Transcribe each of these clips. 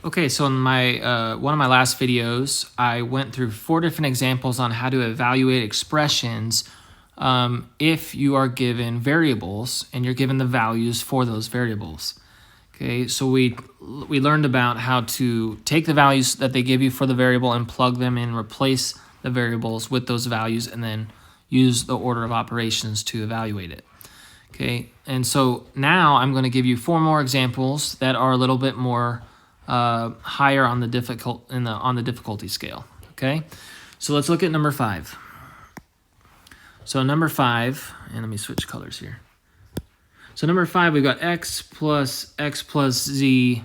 Okay, so in my one of my last videos, I went through 4 different examples on how to evaluate expressions if you are given variables and you're given the values for those variables. Okay, so we learned about how to take the values that they give you for the variable and plug them in, replace the variables with those values, and then use the order of operations to evaluate it. Okay, and so now I'm going to give you 4 more examples that are a little bit more higher on the difficulty scale. Okay, so let's look at number 5. So number 5, and let me switch colors here. So number 5, we've got x plus z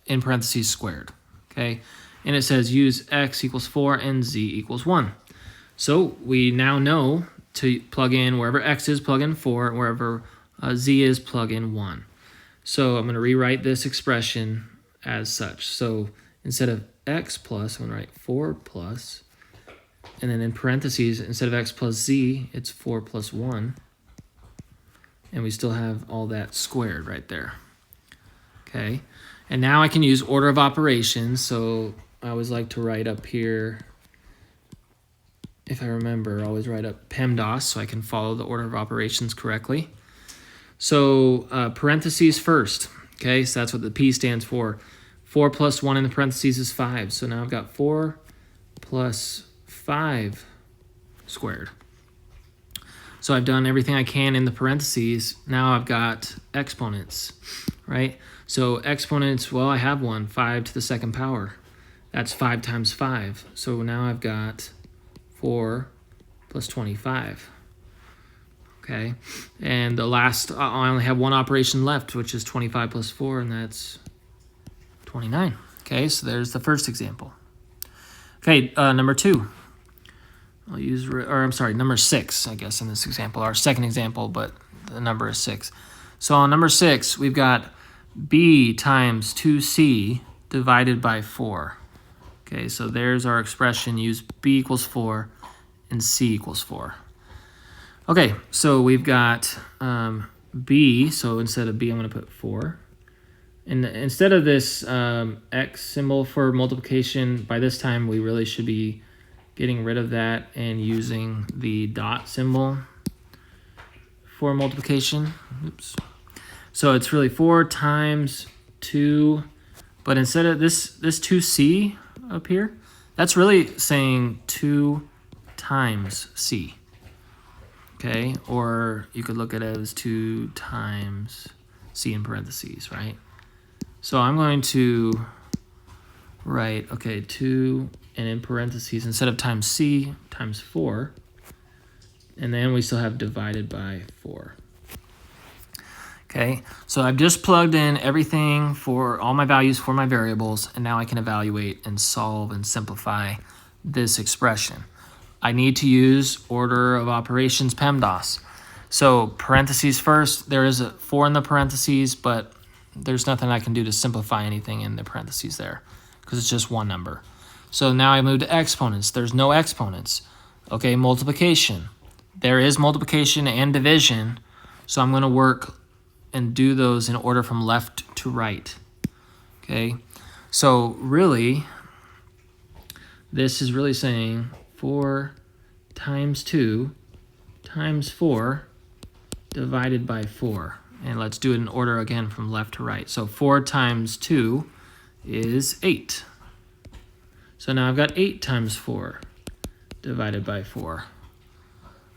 in parentheses squared. Okay, and it says use x equals 4 and z equals 1. So we now know to plug in wherever x is, plug in 4, and wherever z is, plug in 1. So I'm going to rewrite this expression as such. So instead of x plus, I'm going to write 4 plus, and then in parentheses, instead of x plus z, it's 4 plus 1. And we still have all that squared right there. Okay, and now I can use order of operations. So I always like to write up here, if I remember, I always write up PEMDAS so I can follow the order of operations correctly. So parentheses first. Okay, so that's what the P stands for. 4 plus 1 in the parentheses is 5. So now I've got 4 plus 5 squared. So I've done everything I can in the parentheses. Now I've got exponents, right? So exponents, well, I have one, 5 to the second power. That's 5 times 5. So now I've got 4 plus 25. Okay, and the last, I only have one operation left, which is 25 plus 4, and that's 29. Okay, so there's the first example. Okay, number 2. I'll use, or I'm sorry, number 6, I guess, in this example, our second example, but the number is 6. So on number 6, we've got b times 2c divided by 4. Okay, so there's our expression, use b equals 4 and c equals 4. Okay, so we've got b, so instead of b, I'm going to put 4. And instead of this x symbol for multiplication, by this time we really should be getting rid of that and using the dot symbol for multiplication. Oops. So it's really 4 times 2, but instead of this 2c up here, that's really saying 2 times c. Okay, or you could look at it as 2 times c in parentheses, right? So I'm going to write, okay, 2 and in parentheses, instead of times c, times 4, and then we still have divided by 4. Okay, so I've just plugged in everything for all my values for my variables, and now I can evaluate and solve and simplify this expression. I need to use order of operations PEMDAS. So parentheses first, there is a 4 in the parentheses, but there's nothing I can do to simplify anything in the parentheses there because it's just one number. So now I move to exponents. There's no exponents. Okay, multiplication. There is multiplication and division, so I'm going to work and do those in order from left to right. Okay, so really, this is really saying 4 times 2 times 4 divided by 4. And let's do it in order again from left to right. So 4 times 2 is 8. So now I've got 8 times 4 divided by 4.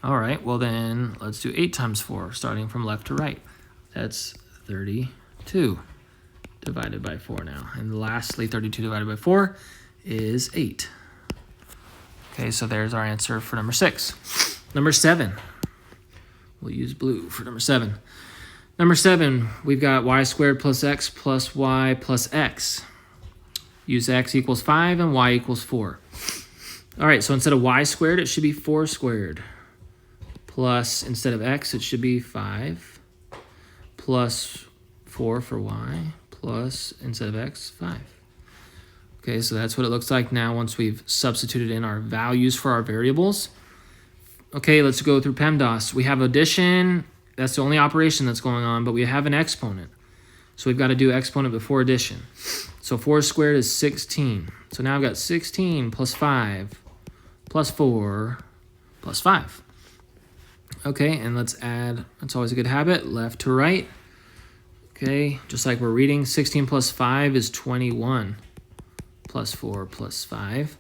All right, well then let's do 8 times 4, starting from left to right. That's 32 divided by 4 now. And lastly, 32 divided by 4 is 8. Okay, so there's our answer for number 6. Number 7. We'll use blue for number 7. Number 7, we've got y squared plus x plus y plus x. Use x equals 5 and y equals 4. All right, so instead of y squared, it should be 4 squared. Plus, instead of x, it should be 5. Plus 4 for y. Plus, instead of x, 5. Okay, so that's what it looks like now once we've substituted in our values for our variables. Okay, let's go through PEMDAS. We have addition. That's the only operation that's going on, but we have an exponent. So we've got to do exponent before addition. So 4 squared is 16. So now I've got 16 plus 5 plus 4 plus 5. Okay, and let's add, that's always a good habit, left to right. Okay, just like we're reading, 16 plus 5 is 21 plus 4 plus 5.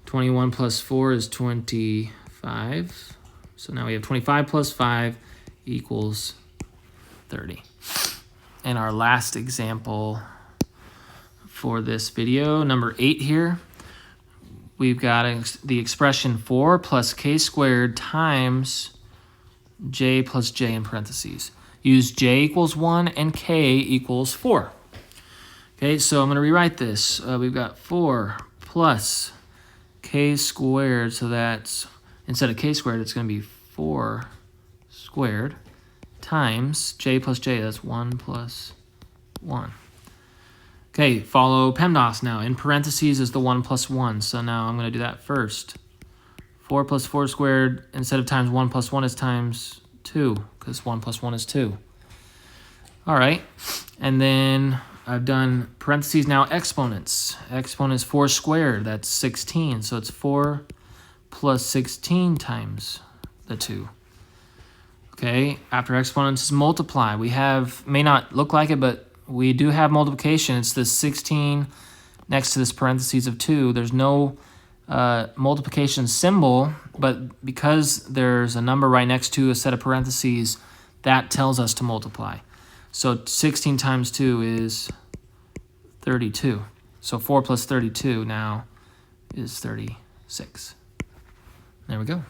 21 plus 4 is 25. So now we have 25 plus 5 equals 30. And our last example for this video, number 8 here, we've got the expression 4 plus k squared times j plus j in parentheses. Use j equals 1 and k equals 4. Okay, so I'm going to rewrite this. We've got 4 plus k squared, so that's, instead of k squared, it's going to be 4 squared times j plus j, that's 1 plus 1. Okay, follow PEMDAS now. In parentheses is the 1 plus 1, so now I'm going to do that first. 4 plus 4 squared, instead of times 1 plus 1 is times 2, because 1 plus 1 is 2. All right, and then I've done parentheses now exponents. Exponent is 4 squared, that's 16, so it's 4 plus 16 times the 2. Okay, after exponents is multiply. We have, may not look like it, but we do have multiplication. It's the 16 next to this parentheses of 2. There's no multiplication symbol, but because there's a number right next to a set of parentheses, that tells us to multiply. So 16 times 2 is 32. So 4 plus 32 now is 36. There we go.